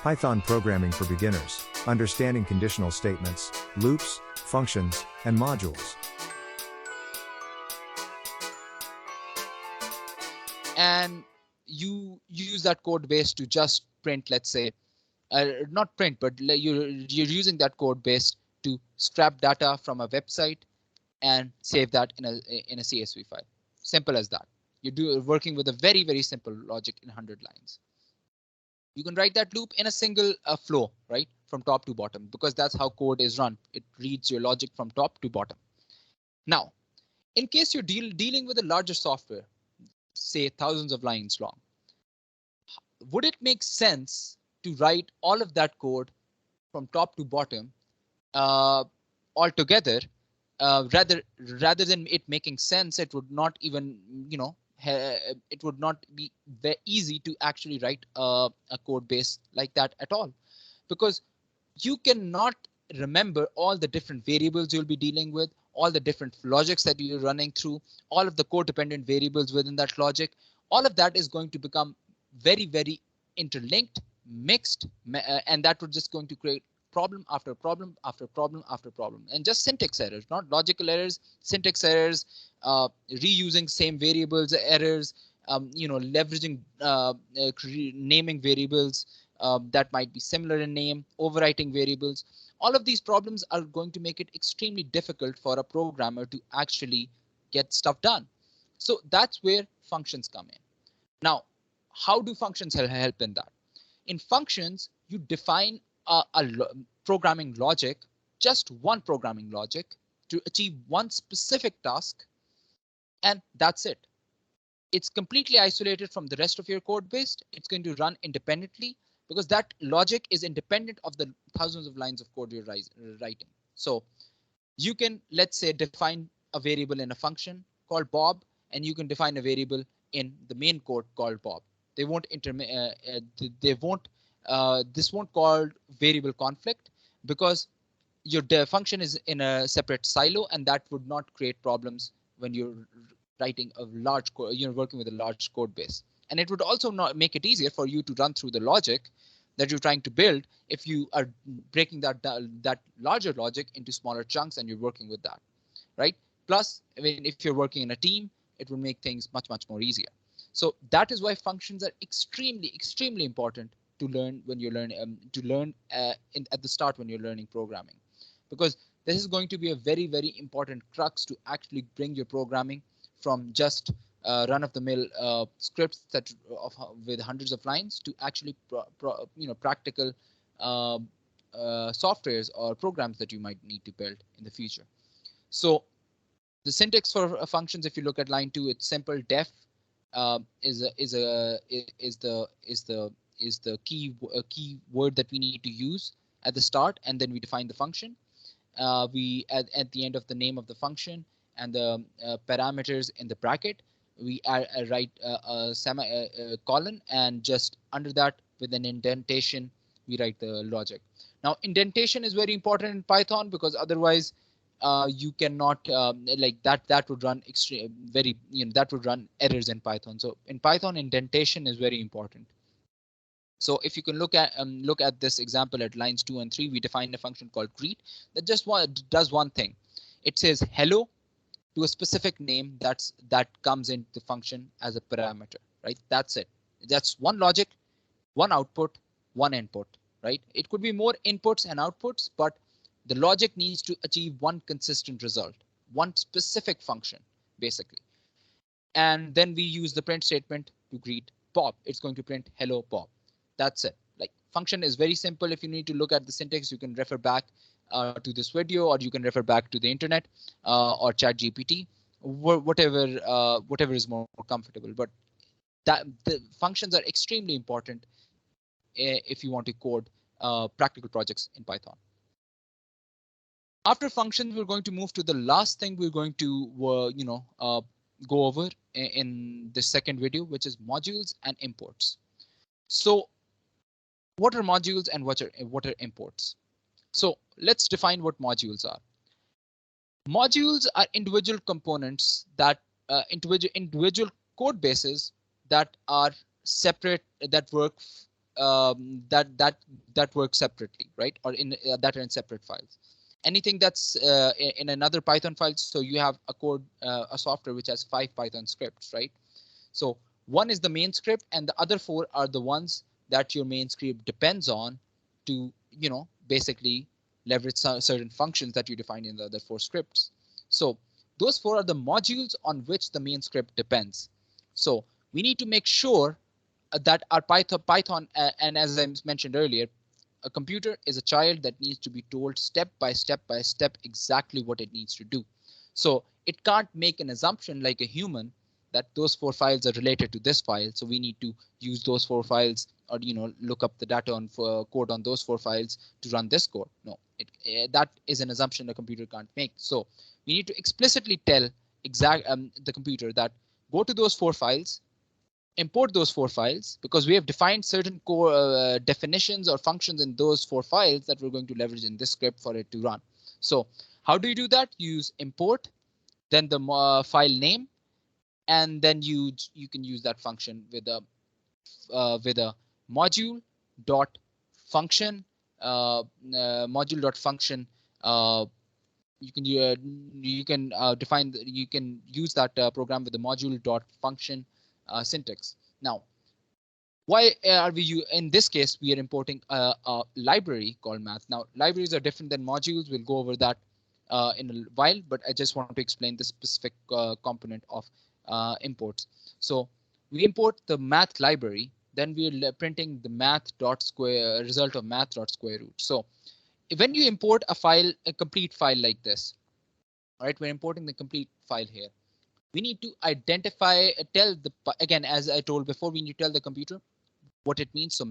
Python programming for beginners, understanding conditional statements, loops, functions, and modules. And you use that code base to just print, let's say, not print, but you're using that code base to scrap data from a website and save that in a CSV file. Simple as that. You're working with a very, very simple logic in 100 lines. You can write that loop in a single flow, right, from top to bottom, because that's how code is run. It reads your logic from top to bottom. Now, in case you're dealing with a larger software, say thousands of lines long, would it make sense to write all of that code from top to bottom altogether? Rather than it making sense, it would not even, it would not be very easy to actually write a code base like that at all, because you cannot remember all the different variables you'll be dealing with, all the different logics that you're running through, all of the code-dependent variables within that logic. All of that is going to become very, very interlinked, mixed, and that would just going to create problem after problem after problem after problem, and just syntax errors, not logical errors, syntax errors, reusing same variables errors, leveraging naming variables that might be similar in name, overwriting variables. All of these problems are going to make it extremely difficult for a programmer to actually get stuff done. So that's where functions come in. Now, how do functions help in that? In functions, you define a programming logic, just one programming logic to achieve one specific task, and that's it. It's completely isolated from the rest of your code base. It's going to run independently because that logic is independent of the thousands of lines of code you're writing. So you can, let's say, define a variable in a function called Bob, and you can define a variable in the main code called Bob. They won't this won't call variable conflict because your function is in a separate silo, and that would not create problems when you're writing a large code, you're working with a large code base. And it would also not make it easier for you to run through the logic that you're trying to build if you are breaking that larger logic into smaller chunks and you're working with that, right? Plus, I mean, if you're working in a team, it will make things much, much more easier. So that is why functions are extremely, extremely important to learn when you're learning at the start when you're learning programming, because this is going to be a very, very important crux to actually bring your programming from just run-of-the-mill scripts that with hundreds of lines to actually practical softwares or programs that you might need to build in the future. So the syntax for functions, if you look at line 2, it's simple. Def is the key word that we need to use at the start, and then we define the function. We at the end of the name of the function and the parameters in the bracket, we write a colon, and just under that with an indentation we write the logic. Now indentation is very important in Python because otherwise you cannot like that would run that would run errors in Python. So in Python, indentation is very important. So if you can look at this example at lines 2 and 3, we define a function called greet that just does one thing. It says hello to a specific name that comes into the function as a parameter, right? That's it. That's one logic, one output, one input, right? It could be more inputs and outputs, but the logic needs to achieve one consistent result, one specific function, basically. And then we use the print statement to greet Bob. It's going to print hello Bob. That's it. Like, function is very simple. If you need to look at the syntax, you can refer back to this video, or you can refer back to the internet or ChatGPT, whatever is more comfortable. But that the functions are extremely important if you want to code practical projects in Python. After functions, we're going to move to the last thing we're going to go over in the second video, which is modules and imports. So what are modules and what are imports? So let's define what modules are. Modules are individual components that individual code bases that are separate, that work that work separately, right? Or in that are in separate files. Anything that's in another Python file, so you have a code, a software which has 5 Python scripts, right? So one is the main script, and the other 4 are the ones that your main script depends on to, basically leverage certain functions that you define in the other 4 scripts. So those 4 are the modules on which the main script depends. So we need to make sure that our Python, and as I mentioned earlier, a computer is a child that needs to be told step by step exactly what it needs to do. So it can't make an assumption like a human that those 4 files are related to this file. So we need to use those 4 files, or look up the data on code on those 4 files to run this code. No, that is an assumption a computer can't make. So we need to explicitly tell the computer that go to those 4 files, import those 4 files, because we have defined certain core definitions or functions in those 4 files that we're going to leverage in this script for it to run. So how do you do that? Use import, then the file name, and then you can use that function with a module dot function module dot function. You can define you can use that program with the module dot function syntax. Now, why are we in this case we are importing a library called math. Now, libraries are different than modules. We'll go over that in a while, but I just want to explain the specific component of imports. So we import the math library, then we're printing the math dot square result of math dot square root. So when you import a file, a complete file like this, all right, we're importing the complete file here. We need to identify, again, as I told before, we need to tell the computer what it means. So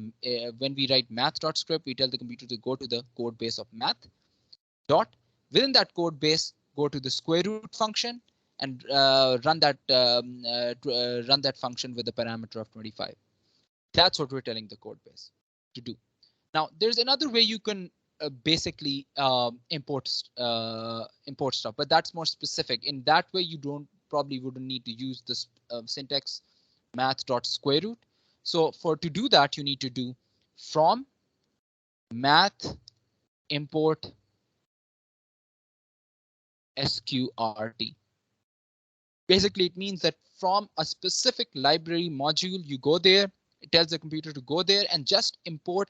when we write math.script, we tell the computer to go to the code base of math dot. Within that code base, go to the square root function and run that function with the parameter of 25. That's what we're telling the code base to do. Now, there's another way you can basically import stuff, but that's more specific. In that way, you probably wouldn't need to use this syntax math.square root. So to do that, you need to do from math import sqrt. Basically, it means that from a specific library module, you go there. It tells the computer to go there and just import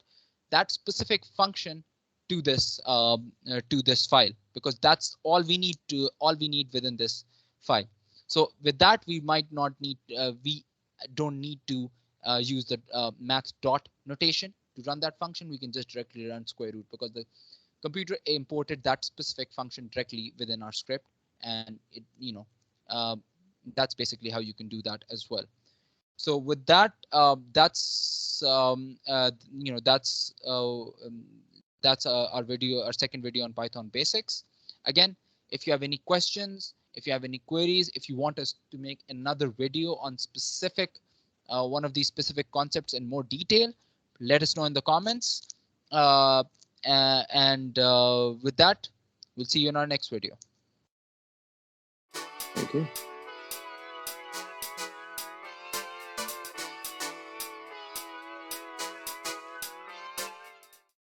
that specific function to this file, because that's all we need within this file. So with that, we might not need we don't need to use the math dot notation to run that function. We can just directly run square root because the computer imported that specific function directly within our script, and it that's basically how you can do that as well. So with that, that's our video, our second video on Python basics. Again, if you have any questions, if you have any queries, if you want us to make another video on specific one of these specific concepts in more detail, let us know in the comments. With that, we'll see you in our next video. Okay.